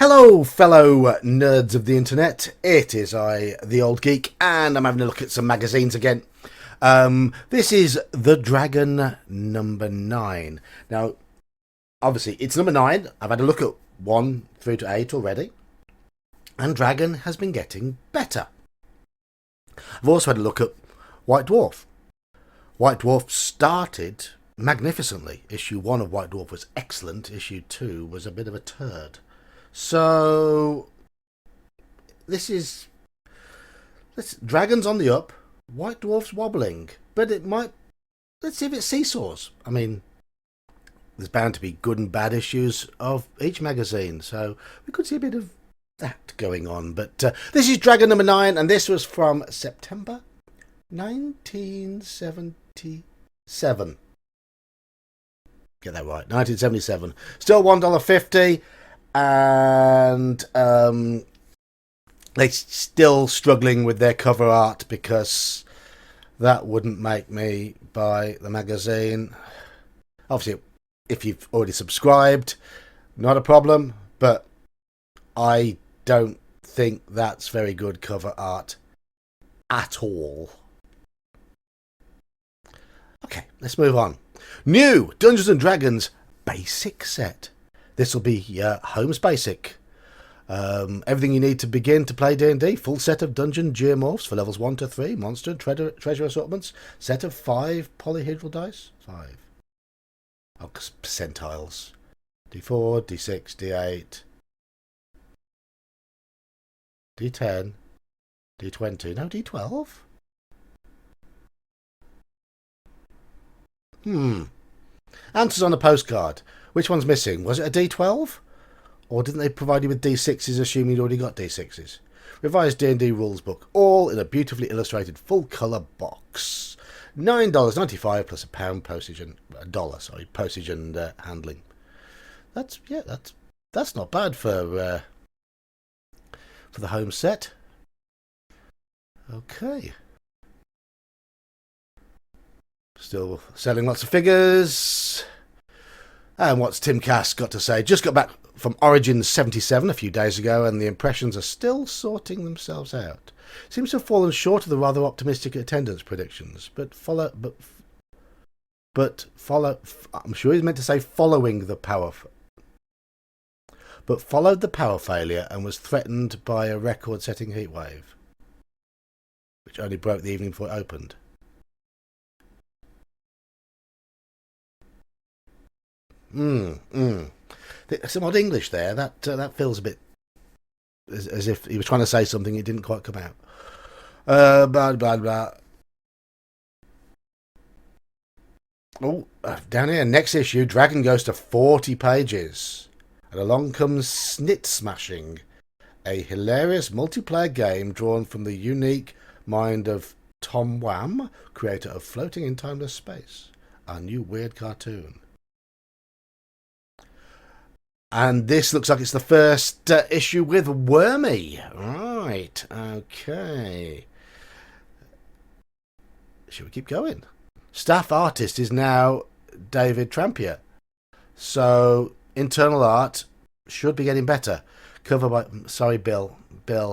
Hello, fellow nerds of the internet. It is I, the Old Geek, and I'm having a look at some magazines again. This is The Dragon number 9. Now, obviously, it's number 9. I've had a look at 1 through to 8 already, and Dragon has been getting better. I've also had a look at White Dwarf. White Dwarf started magnificently. Issue 1 of White Dwarf was excellent. Issue 2 was a bit of a turd. So, this Dragon's on the up, White Dwarf's wobbling, but it might, let's see if it seesaws. I mean, there's bound to be good and bad issues of each magazine, so we could see a bit of that going on. But this is Dragon number 9, and this was from September 1977. Get that right, 1977. Still $1.50. And they're still struggling with their cover art because that wouldn't make me buy the magazine. Obviously, if you've already subscribed, not a problem, but I don't think that's very good cover art at all. Okay, let's move on. New Dungeons and Dragons basic set. This will be Home's Basic. Everything you need to begin to play D&D. Full set of dungeon geomorphs for levels 1 to 3. Monster treasure assortments. Set of 5 polyhedral dice. 5. Oh, percentiles. D4, D6, D8. D10. D20. No, D12? Answers on a postcard. Which one's missing? Was it a D12? Or didn't they provide you with D6s assuming you'd already got D6s? Revised D&D rules book, all in a beautifully illustrated full colour box. $9.95 plus £1 postage and postage and handling. That's not bad for the home set. Okay. Still selling lots of figures. And what's Tim Cass got to say? Just got back from Origins 77 a few days ago, and the impressions are still sorting themselves out. Seems to have fallen short of the rather optimistic attendance predictions, but I'm sure he's meant to say following the power, but followed the power failure and was threatened by a record-setting heatwave, which only broke the evening before it opened. Some odd English there. That feels a bit as if he was trying to say something, it didn't quite come out. Blah blah blah. Oh, down here, next issue, Dragon goes to 40 pages, and along comes Snit Smashing, a hilarious multiplayer game drawn from the unique mind of Tom Wham, creator of Floating in Timeless Space, our new weird cartoon. And this looks like it's the first issue with Wormy. Right, okay. Should we keep going? Staff artist is now David Tramp. So, internal art should be getting better. Cover by... Sorry, Bill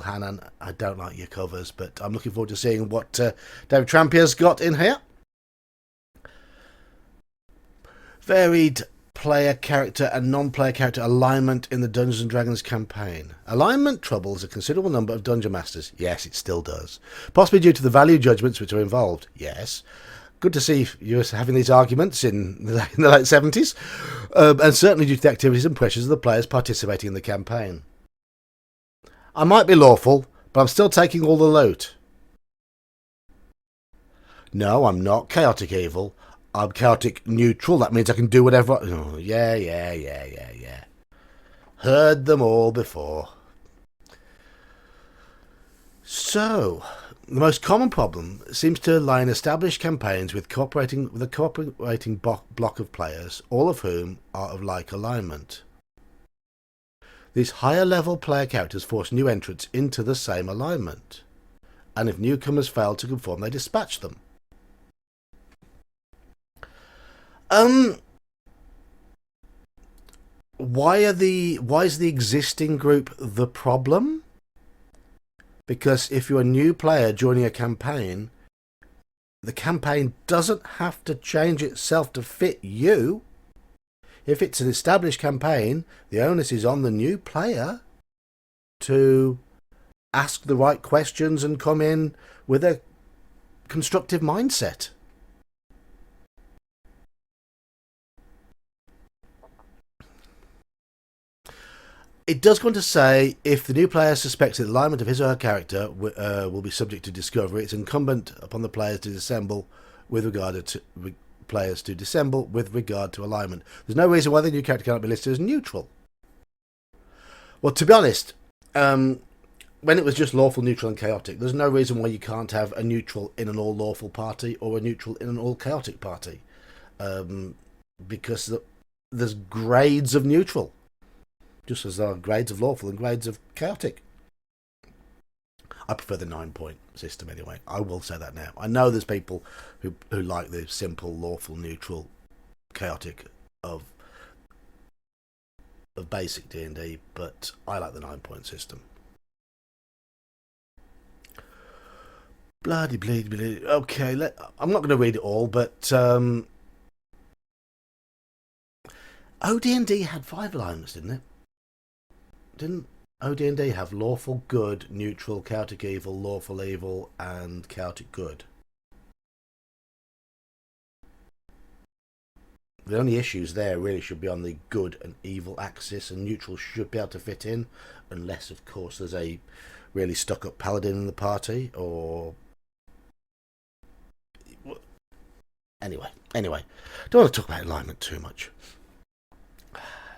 Hannon. I don't like your covers, but I'm looking forward to seeing what David Trampier's got in here. Varied player character and non-player character alignment in the Dungeons and Dragons campaign. Alignment troubles a considerable number of dungeon masters. Yes, it still does. Possibly due to the value judgments which are involved. Yes. Good to see you having these arguments in the late 70s. And certainly due to the activities and pressures of the players participating in the campaign. I might be lawful, but I'm still taking all the loot. No, I'm not chaotic evil. I'm chaotic neutral. That means I can do whatever. Oh, yeah. Heard them all before. So, the most common problem seems to lie in established campaigns with a cooperating block of players, all of whom are of like alignment. These higher level player characters force new entrants into the same alignment, and if newcomers fail to conform, they dispatch them. why is the existing group the problem? Because if you're a new player joining a campaign, the campaign doesn't have to change itself to fit you. If it's an established campaign, the onus is on the new player to ask the right questions and come in with a constructive mindset. It does go on to say, if the new player suspects that the alignment of his or her character will be subject to discovery, it's incumbent upon the players to dissemble with regard to alignment. There's no reason why the new character cannot be listed as neutral. Well, to be honest, when it was just lawful, neutral, and chaotic, there's no reason why you can't have a neutral in an all lawful party or a neutral in an all chaotic party, because there's grades of neutral. Just as there are grades of lawful and grades of chaotic. I prefer the 9-point system anyway. I will say that now. I know there's people who like the simple, lawful, neutral, chaotic of basic D&D, but I like the 9-point system. Bloody bleed. Okay, I'm not going to read it all, but OD&D had 5 alignments, didn't it? Didn't OD&D have lawful good, neutral, chaotic evil, lawful evil, and chaotic good? The only issues there really should be on the good and evil axis, and neutral should be able to fit in, unless, of course, there's a really stuck-up paladin in the party, or... Anyway. Don't want to talk about alignment too much.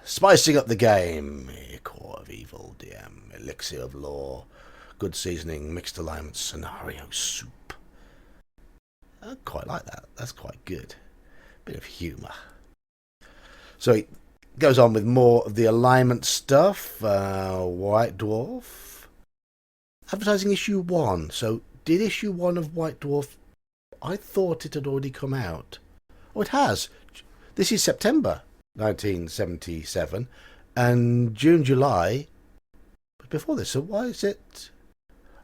Spicing up the game. Core of Evil, DM, Elixir of Law, good seasoning, mixed alignment, scenario soup. I quite like that. That's quite good. Bit of humour. So it goes on with more of the alignment stuff. White Dwarf. Advertising issue 1. So did issue 1 of White Dwarf... I thought it had already come out. Oh, it has. This is September 1977. And June, July... But before this, so why is it...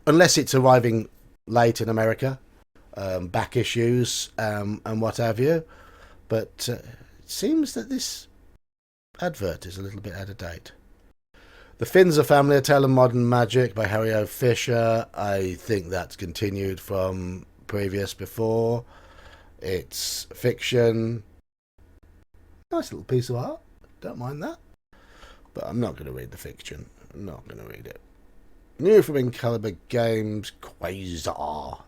Unless it's arriving late in America. Back issues and what have you. But it seems that this advert is a little bit out of date. The Finns, A Family, A Tale of Modern Magic by Harry O. Fisher. I think that's continued from before. It's fiction. Nice little piece of art. Don't mind that. But I'm not going to read the fiction. I'm not going to read it. New from Incalibur Games, Quasar.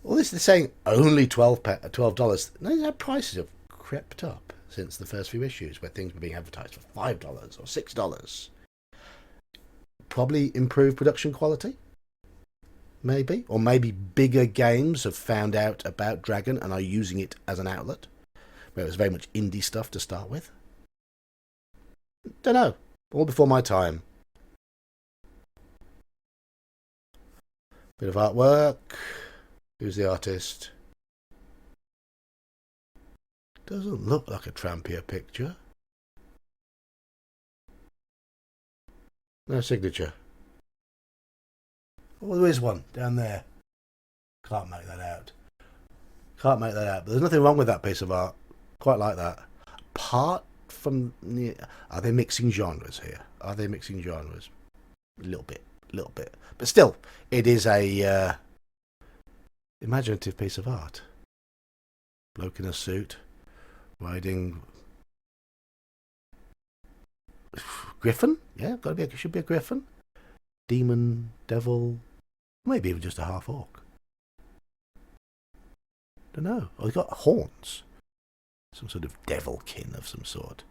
All this is saying only $12. No, prices have crept up since the first few issues, where things were being advertised for $5 or $6. Probably improved production quality, maybe, or maybe bigger games have found out about Dragon and are using it as an outlet, where it was very much indie stuff to start with. Don't know. All before my time. Bit of artwork. Who's the artist? Doesn't look like a Trampier picture. No signature. Oh, there is one down there. Can't make that out. Can't make that out. But there's nothing wrong with that piece of art. Quite like that. Apart from... Are they mixing genres here? Are they mixing genres? A little bit. But still, it is a imaginative piece of art. Bloke in a suit, riding... Griffin? Yeah, should be a griffin. Demon, devil, maybe even just a half orc. Don't know. Oh, he's got horns. Some sort of devilkin of some sort.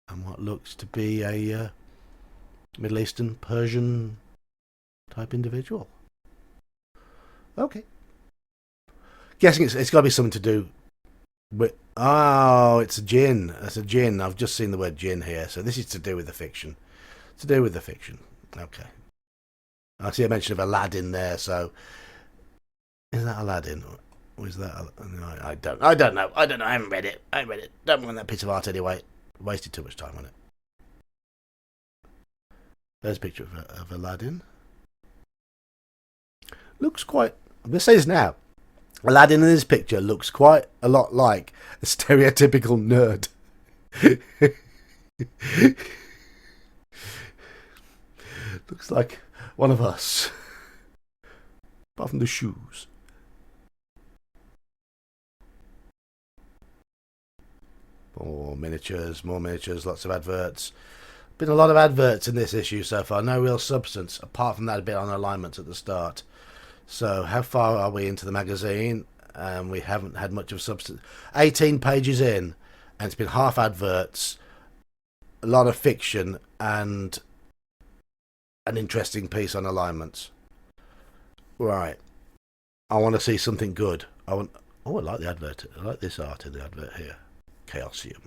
And what looks to be a Middle Eastern, Persian type individual. Okay. Guessing it's got to be something to do with... Oh, it's a djinn. That's a djinn. I've just seen the word djinn here. So this is to do with the fiction. To do with the fiction. Okay. I see a mention of Aladdin there, so... Is that Aladdin? Or is that... No, I don't know. I haven't read it. Don't mind that piece of art anyway. Wasted too much time on it. There's a picture of Aladdin. Looks quite... I'm going to say this now. Aladdin in this picture looks quite a lot like a stereotypical nerd. Looks like one of us. Apart from the shoes. More miniatures, lots of adverts. Been a lot of adverts in this issue so far. No real substance, apart from that a bit on alignment at the start. So how far are we into the magazine? We haven't had much of substance. 18 pages in, and it's been half adverts, a lot of fiction, and an interesting piece on alignments. Right. I want to see something good. I like the advert. I like this art in the advert here. Chaosium.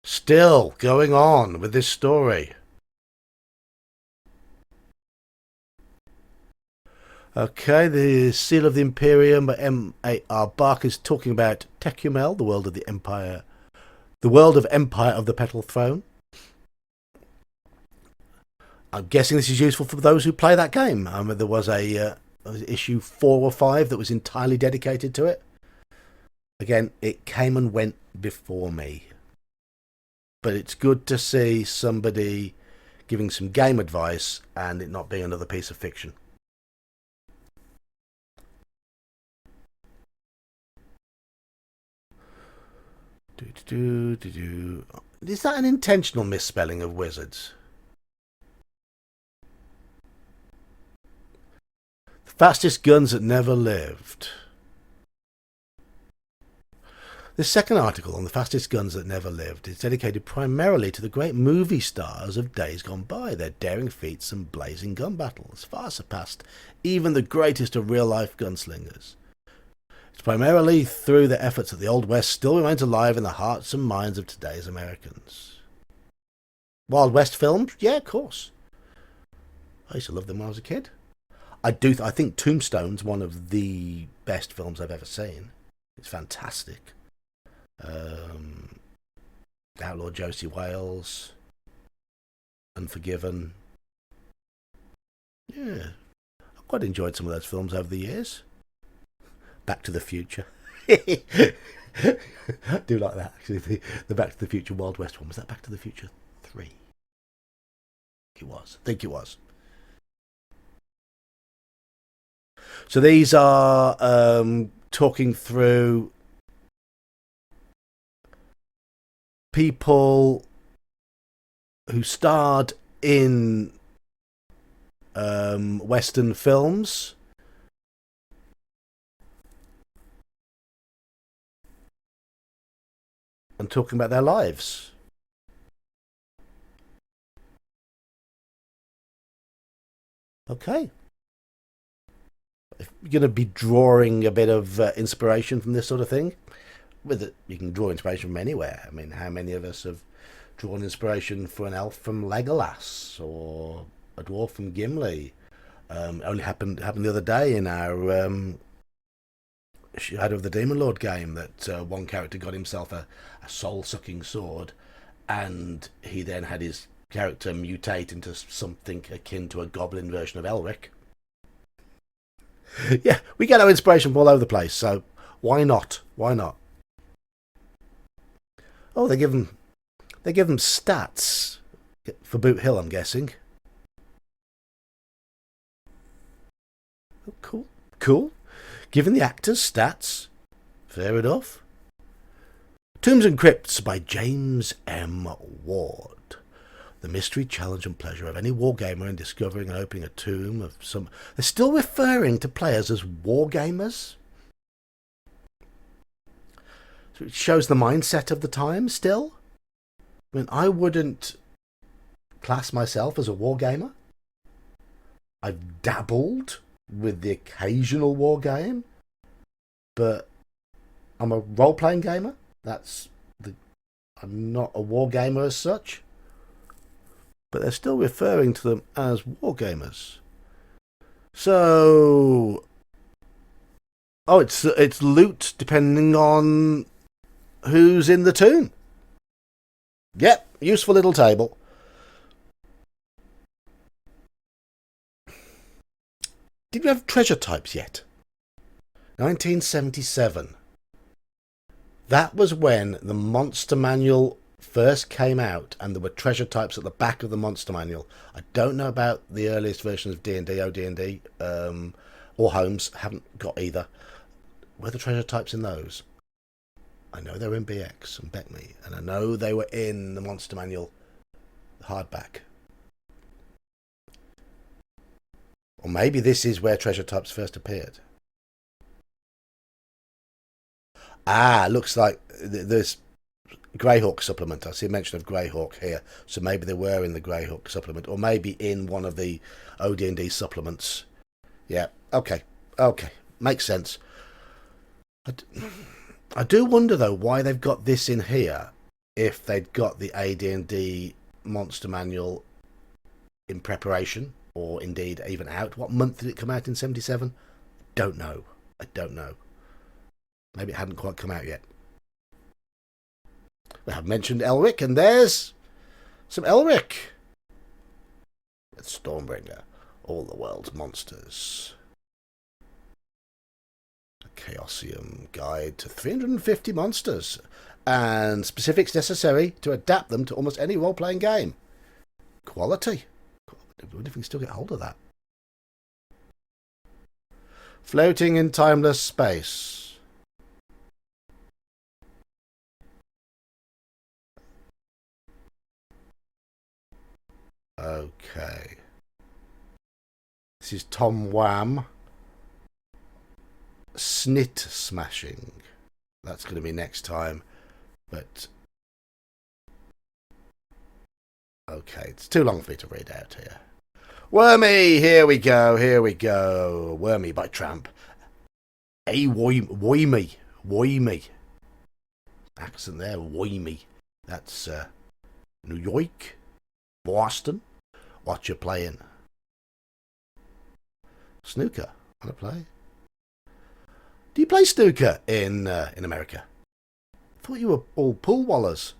Still going on with this story. Okay, the Seal of the Imperium by M.A.R. Bach is talking about Techumel, the world of the Empire, the world of Empire of the Petal Throne. I'm guessing this is useful for those who play that game. There was a issue 4 or 5 that was entirely dedicated to it. Again, it came and went before me. But it's good to see somebody giving some game advice and it not being another piece of fiction. Is that an intentional misspelling of wizards? The fastest guns that never lived. This second article on the fastest guns that never lived is dedicated primarily to the great movie stars of days gone by. Their daring feats and blazing gun battles far surpassed even the greatest of real-life gunslingers. It's primarily through their efforts that the Old West still remains alive in the hearts and minds of today's Americans. Wild West films? Yeah, of course. I used to love them when I was a kid. I think Tombstone's one of the best films I've ever seen. It's fantastic. Outlaw Josie Wales, Unforgiven. Yeah, I've quite enjoyed some of those films over the years. Back to the Future. I do like that, actually. The Back to the Future Wild West one. Was that Back to the Future 3? It was. I think it was. So these are talking through people who starred in Western films and talking about their lives. Okay. If you're going to be drawing a bit of inspiration from this sort of thing, with it, you can draw inspiration from anywhere. I mean, how many of us have drawn inspiration for an elf from Legolas or a dwarf from Gimli? Only happened the other day in our Shadow of the Demon Lord game that one character got himself a soul-sucking sword, and he then had his character mutate into something akin to a goblin version of Elric. Yeah, we get our inspiration from all over the place, so why not? Why not? Oh, they give them stats for Boot Hill, I'm guessing. Oh, cool. Giving the actors stats. Fair enough. Tombs and Crypts by James M. Ward. The mystery, challenge and pleasure of any wargamer in discovering and opening a tomb of some... They're still referring to players as wargamers? So it shows the mindset of the time still? I mean, I wouldn't class myself as a wargamer. I've dabbled with the occasional war game, but I'm a role-playing gamer. I'm not a war gamer as such, but they're still referring to them as war gamers. So, it's loot depending on who's in the tomb. Yep, useful little table. Did we have treasure types yet? 1977. That was when the Monster Manual first came out, and there were treasure types at the back of the Monster Manual. I don't know about the earliest versions of D&D, OD&D, or Holmes. Haven't got either. Were the treasure types in those? I know they were in BX and BECME, and I know they were in the Monster Manual hardback. Or maybe this is where treasure types first appeared. Ah, looks like there's Greyhawk supplement. I see a mention of Greyhawk here, so maybe they were in the Greyhawk supplement, or maybe in one of the OD&D supplements. Yeah, okay, makes sense. I do wonder though why they've got this in here if they'd got the AD&D Monster Manual in preparation, or indeed even out. What month did it come out in 77? Don't know. I don't know. Maybe it hadn't quite come out yet. We have mentioned Elric, and there's some Elric. It's Stormbringer, all the world's monsters. A Chaosium guide to 350 monsters, and specifics necessary to adapt them to almost any role-playing game. Quality. I wonder if we can still get hold of that. Floating in timeless space. Okay. This is Tom Wham. Snit smashing. That's going to be next time. But okay, it's too long for me to read out here. Wormy, here we go, here we go. Wormy by Tramp. Wormy. Accent there, Wormy. That's New York, Boston. What you playing? Snooker. Want to play? Do you play snooker in America? I thought you were all pool wallers.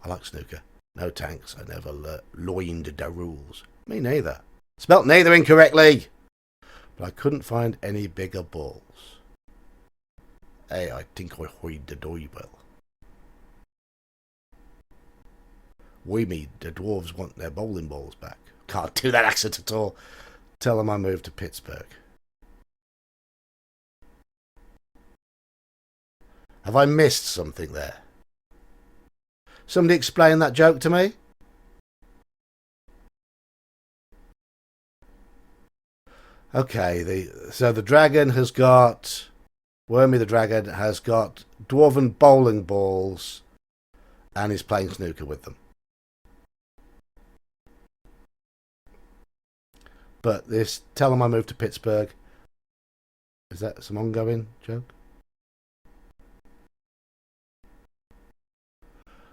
I like snooker. No tanks. I never learned the rules. Me neither. Spelt neither incorrectly. But I couldn't find any bigger balls. Hey, I think I heard the doorbell. Wormy, the dwarves want their bowling balls back. Can't do that accent at all. Tell them I moved to Pittsburgh. Have I missed something there? Somebody explain that joke to me? Okay, so the dragon has got... Wormy the dragon has got dwarven bowling balls and is playing snooker with them. But this, tell them I moved to Pittsburgh. Is that some ongoing joke?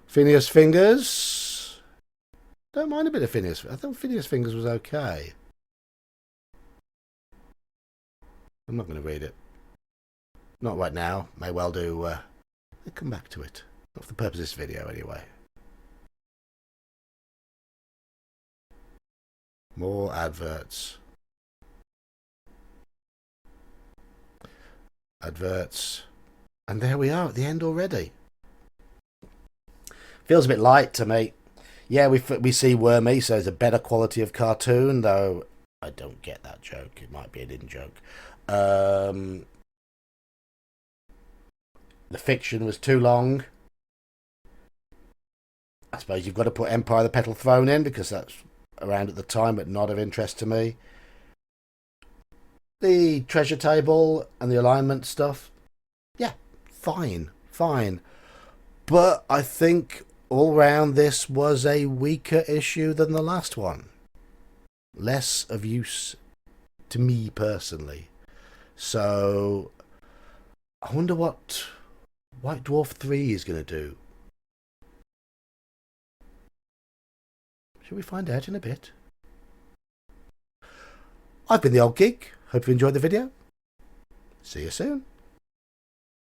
Phineas Fingers. Don't mind a bit of Phineas. I thought Phineas Fingers was okay. I'm not going to read it. Not right now. May well do. I'll come back to it. Not for the purpose of this video, anyway. More adverts. Adverts. And there we are at the end already. Feels a bit light to me. Yeah, we see Wormy, so it's a better quality of cartoon, though I don't get that joke. It might be an in-joke. The fiction was too long. I suppose you've got to put Empire of the Petal Throne in, because that's around at the time, but not of interest to me. The treasure table and the alignment stuff, yeah, fine. But I think all round this was a weaker issue than the last one. Less of use to me personally. So I wonder what White Dwarf 3 is going to do. Shall we find out in a bit? I've been the Old Geek. Hope you enjoyed the video. See you soon.